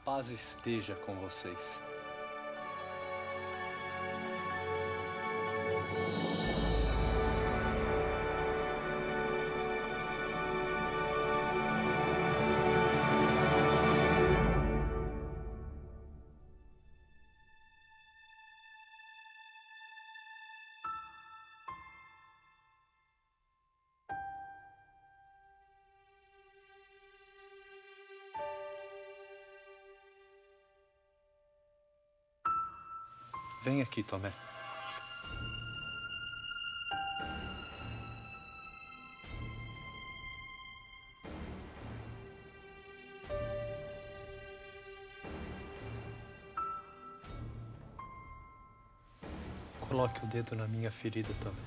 paz esteja com vocês. Vem aqui, Tomé. Coloque o dedo na minha ferida, Tomé.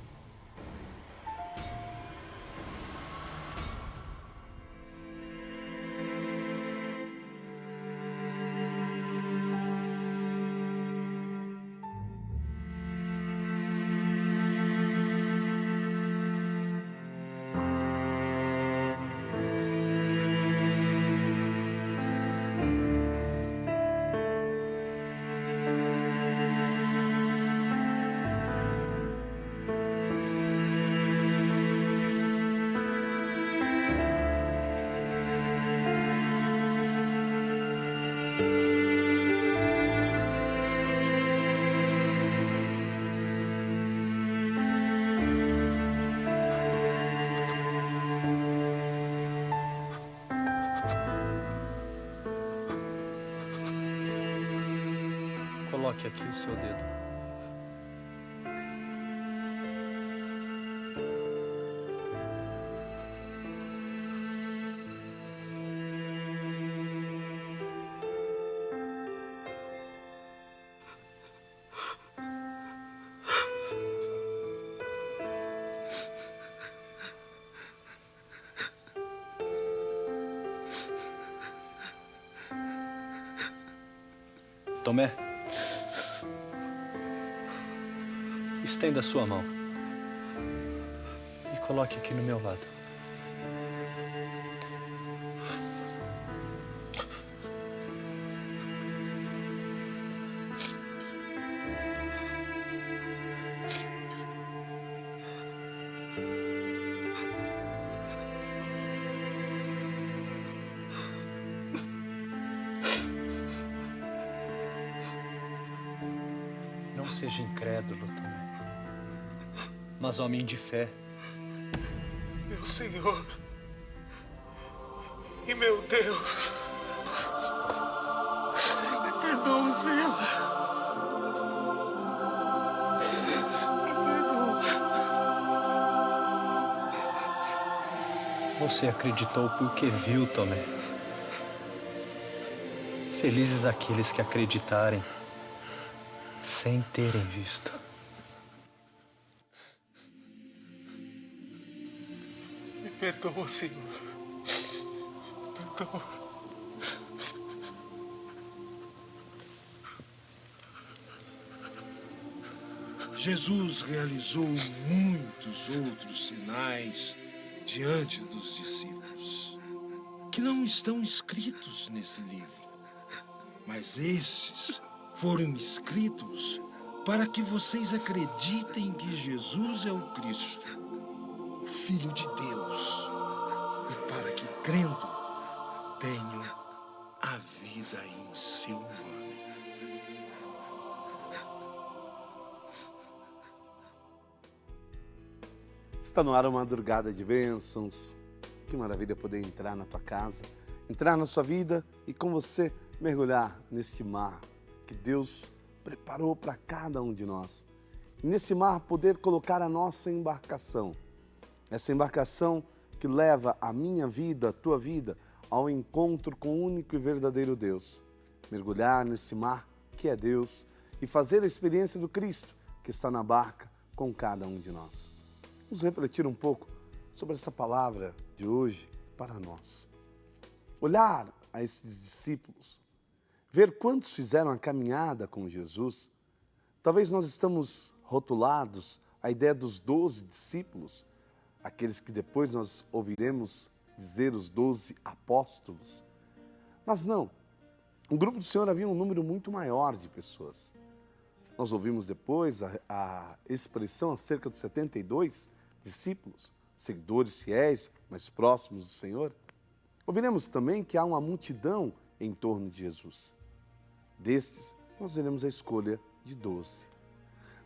Coloque aqui o seu dedo. Tomé, estenda a sua mão e coloque aqui no meu lado. Não seja incrédulo, Tomé, mas homem de fé. Meu Senhor e meu Deus, me perdoa, Senhor. Me perdoa. Você acreditou porque viu, Tomé. Felizes aqueles que acreditarem sem terem visto. Me perdoa, Senhor. Me perdoa. Jesus realizou muitos outros sinais diante dos discípulos, que não estão escritos nesse livro. Mas estes foram escritos para que vocês acreditem que Jesus é o Cristo, o Filho de Deus, e para que, crendo, tenham a vida em seu nome. Está no ar uma madrugada de bênçãos. Que maravilha poder entrar na tua casa, entrar na sua vida e com você mergulhar nesse mar que Deus preparou para cada um de nós. E nesse mar poder colocar a nossa embarcação. Essa embarcação que leva a minha vida, a tua vida, ao encontro com o único e verdadeiro Deus. Mergulhar nesse mar que é Deus e fazer a experiência do Cristo que está na barca com cada um de nós. Vamos refletir um pouco sobre essa palavra de hoje para nós. Olhar a esses discípulos, ver quantos fizeram a caminhada com Jesus. Talvez nós estamos rotulados a ideia dos 12 discípulos, aqueles que depois nós ouviremos dizer os 12 apóstolos. Mas não, No grupo do Senhor havia um número muito maior de pessoas. Nós ouvimos depois a expressão acerca dos 72 discípulos, seguidores fiéis, mais próximos do Senhor. Ouviremos também que há uma multidão em torno de Jesus. Destes, nós veremos a escolha de 12.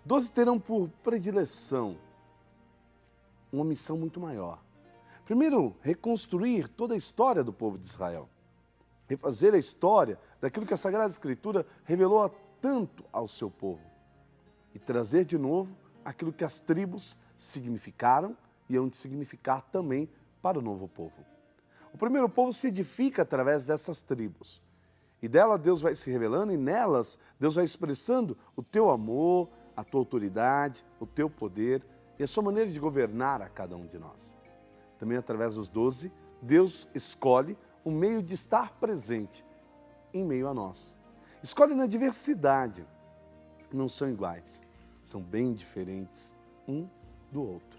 12 terão por predileção uma missão muito maior. Primeiro, reconstruir toda a história do povo de Israel. Refazer a história daquilo que a Sagrada Escritura revelou tanto ao seu povo. E trazer de novo aquilo que as tribos significaram e hão de significar também para o novo povo. O primeiro povo se edifica através dessas tribos. E dela Deus vai se revelando e nelas Deus vai expressando o teu amor, a tua autoridade, o teu poder e a sua maneira de governar a cada um de nós. Também através dos 12, Deus escolhe o meio de estar presente em meio a nós. Escolhe na diversidade. Não são iguais, são bem diferentes um do outro.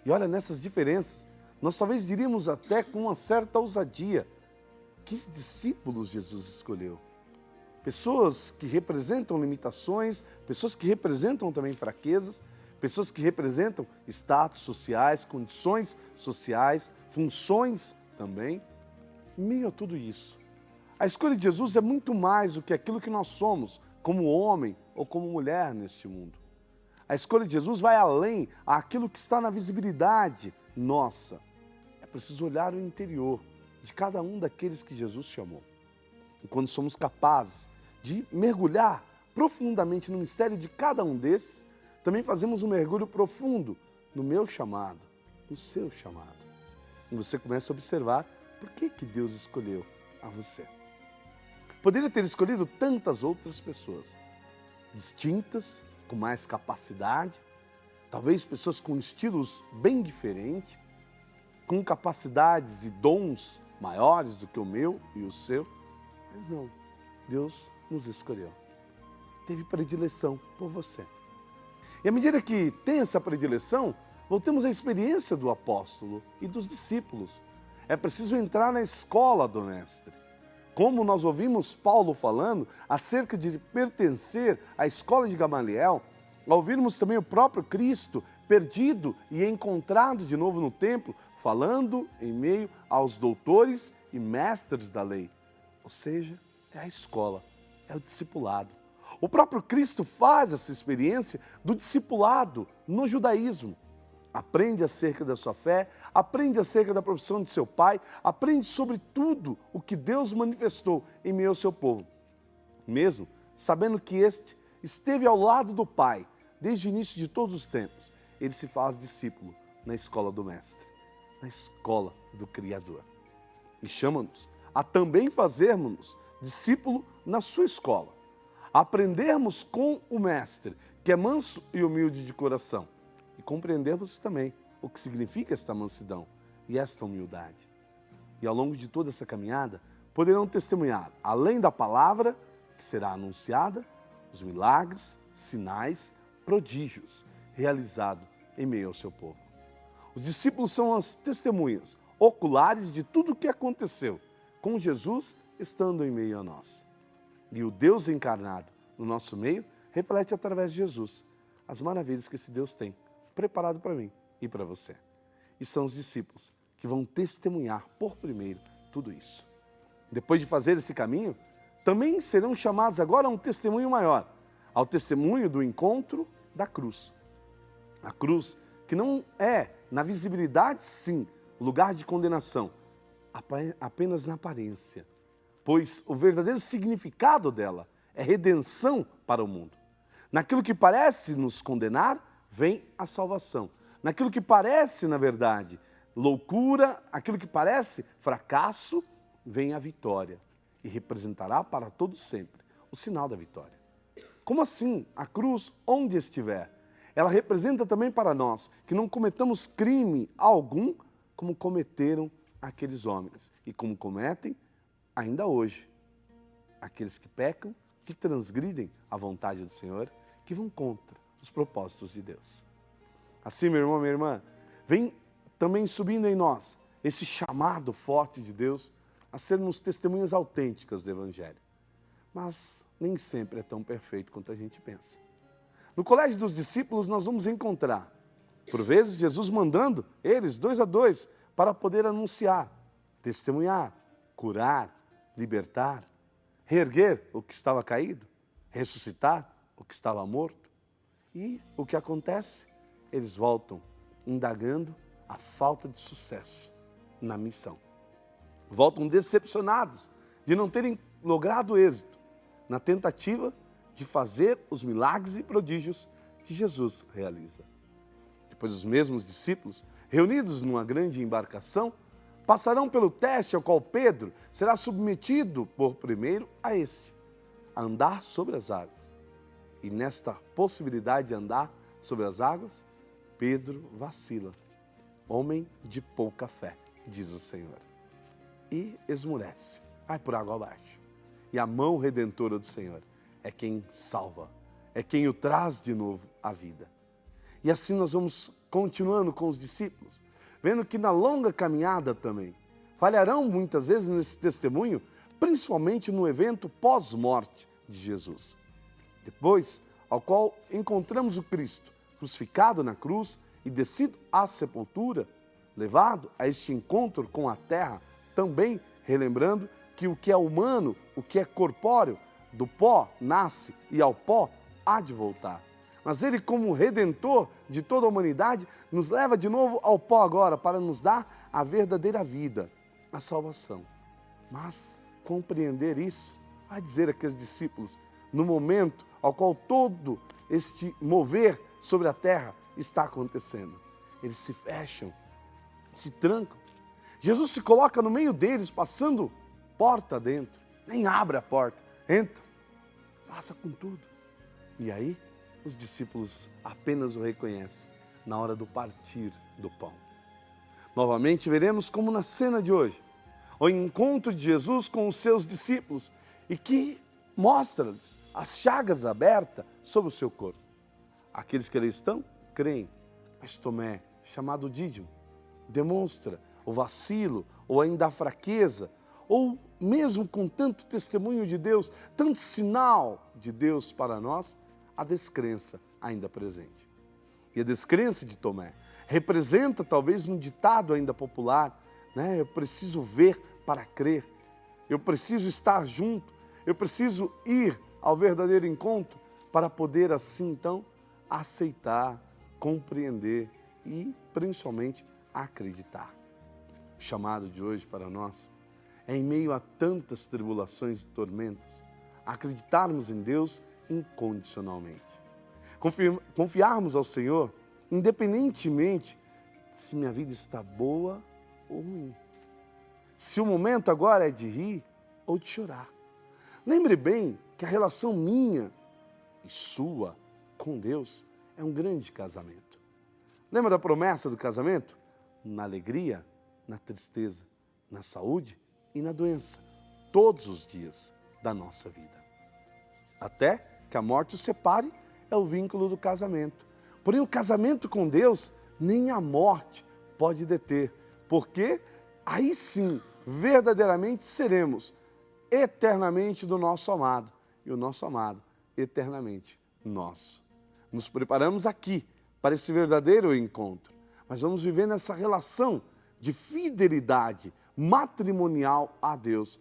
E olha, nessas diferenças, nós talvez diríamos até com uma certa ousadia, que discípulos Jesus escolheu? Pessoas que representam limitações, pessoas que representam também fraquezas, pessoas que representam status sociais, condições sociais, funções também. Em meio a tudo isso, a escolha de Jesus é muito mais do que aquilo que nós somos, como homem ou como mulher neste mundo. A escolha de Jesus vai além àquilo que está na visibilidade nossa. É preciso olhar o interior de cada um daqueles que Jesus chamou. E quando somos capazes de mergulhar profundamente no mistério de cada um desses, também fazemos um mergulho profundo no meu chamado, no seu chamado. E você começa a observar por que Deus escolheu a você. Poderia ter escolhido tantas outras pessoas, distintas, com mais capacidade, talvez pessoas com estilos bem diferentes, com capacidades e dons maiores do que o meu e o seu, mas não, Deus nos escolheu. Teve predileção por você. E à medida que tem essa predileção, voltemos à experiência do apóstolo e dos discípulos. É preciso entrar na escola do Mestre. Como nós ouvimos Paulo falando acerca de pertencer à escola de Gamaliel, ao ouvirmos também o próprio Cristo perdido e encontrado de novo no templo, falando em meio aos doutores e mestres da lei. Ou seja, é a escola, é o discipulado. O próprio Cristo faz essa experiência do discipulado no judaísmo. Aprende acerca da sua fé, aprende acerca da profissão de seu pai, aprende sobre tudo o que Deus manifestou em meio ao seu povo. Mesmo sabendo que este esteve ao lado do Pai desde o início de todos os tempos, ele se faz discípulo na escola do Mestre, na escola do Criador. E chama-nos a também fazermos discípulo na sua escola, aprendermos com o Mestre, que é manso e humilde de coração, e compreendermos também o que significa esta mansidão e esta humildade. E ao longo de toda essa caminhada, poderão testemunhar, além da palavra que será anunciada, os milagres, sinais, prodígios realizados em meio ao seu povo. Os discípulos são as testemunhas oculares de tudo o que aconteceu com Jesus estando em meio a nós. E o Deus encarnado no nosso meio reflete através de Jesus as maravilhas que esse Deus tem preparado para mim e para você. E são os discípulos que vão testemunhar por primeiro tudo isso. Depois de fazer esse caminho, também serão chamados agora a um testemunho maior, ao testemunho do encontro da cruz. A cruz que não é, na visibilidade sim, lugar de condenação, apenas na aparência, pois o verdadeiro significado dela é redenção para o mundo. Naquilo que parece nos condenar, vem a salvação. Naquilo que parece, na verdade, loucura, aquilo que parece fracasso, vem a vitória e representará para todo sempre o sinal da vitória. Como assim? A cruz, onde estiver, ela representa também para nós que não cometamos crime algum como cometeram aqueles homens e como cometem ainda hoje aqueles que pecam, que transgridem a vontade do Senhor, que vão contra os propósitos de Deus. Assim, meu irmão, minha irmã, vem também subindo em nós esse chamado forte de Deus a sermos testemunhas autênticas do Evangelho. mas nem sempre é tão perfeito quanto a gente pensa. No colégio dos discípulos nós vamos encontrar, por vezes, Jesus mandando eles 2 a 2 para poder anunciar, testemunhar, curar, libertar, reerguer o que estava caído, ressuscitar o que estava morto. E o que acontece? Eles voltam indagando a falta de sucesso na missão. Voltam decepcionados de não terem logrado êxito na tentativa de fazer os milagres e prodígios que Jesus realiza. Depois os mesmos discípulos, reunidos numa grande embarcação, passarão pelo teste ao qual Pedro será submetido por primeiro a andar sobre as águas. E nesta possibilidade de andar sobre as águas, Pedro vacila. Homem de pouca fé, diz o Senhor. E esmurece, vai por água abaixo. E a mão redentora do Senhor é quem salva, é quem o traz de novo à vida. E assim nós vamos continuando com os discípulos, vendo que na longa caminhada também, falharão muitas vezes nesse testemunho, principalmente no evento pós-morte de Jesus. Depois, ao qual encontramos o Cristo crucificado na cruz e descido à sepultura, levado a este encontro com a terra, também relembrando que o que é humano, o que é corpóreo, do pó nasce e ao pó há de voltar. Mas ele, como redentor de toda a humanidade, nos leva de novo ao pó agora para nos dar a verdadeira vida, a salvação. Mas compreender isso, vai dizer aqueles discípulos, no momento ao qual todo este mover sobre a terra está acontecendo. Eles se fecham, se trancam. Jesus se coloca no meio deles, passando porta dentro. Nem abre a porta, entra, passa com tudo. E aí, os discípulos apenas o reconhecem na hora do partir do pão. Novamente veremos como na cena de hoje, o encontro de Jesus com os seus discípulos e que mostra-lhes as chagas abertas sobre o seu corpo. Aqueles que ali estão, creem, mas Tomé, chamado Dídimo, demonstra o vacilo ou ainda a fraqueza, ou mesmo com tanto testemunho de Deus, tanto sinal de Deus para nós, a descrença ainda presente. E a descrença de Tomé representa talvez um ditado ainda popular, né? Eu preciso ver para crer, eu preciso estar junto, eu preciso ir ao verdadeiro encontro para poder assim então aceitar, compreender e principalmente acreditar. O chamado de hoje para nós é, em meio a tantas tribulações e tormentas, acreditarmos em Deus incondicionalmente. Confiarmos ao Senhor, independentemente se minha vida está boa ou ruim. Se o momento agora é de rir ou de chorar. Lembre bem que a relação minha e sua com Deus é um grande casamento. Lembra da promessa do casamento? Na alegria, na tristeza, na saúde e na doença, todos os dias da nossa vida. Até que a morte os separe é o vínculo do casamento. Porém, o casamento com Deus, nem a morte pode deter, porque aí sim, verdadeiramente seremos eternamente do nosso amado, e o nosso amado eternamente nosso. Nos preparamos aqui para esse verdadeiro encontro, mas vamos viver nessa relação de fidelidade matrimonial a Deus,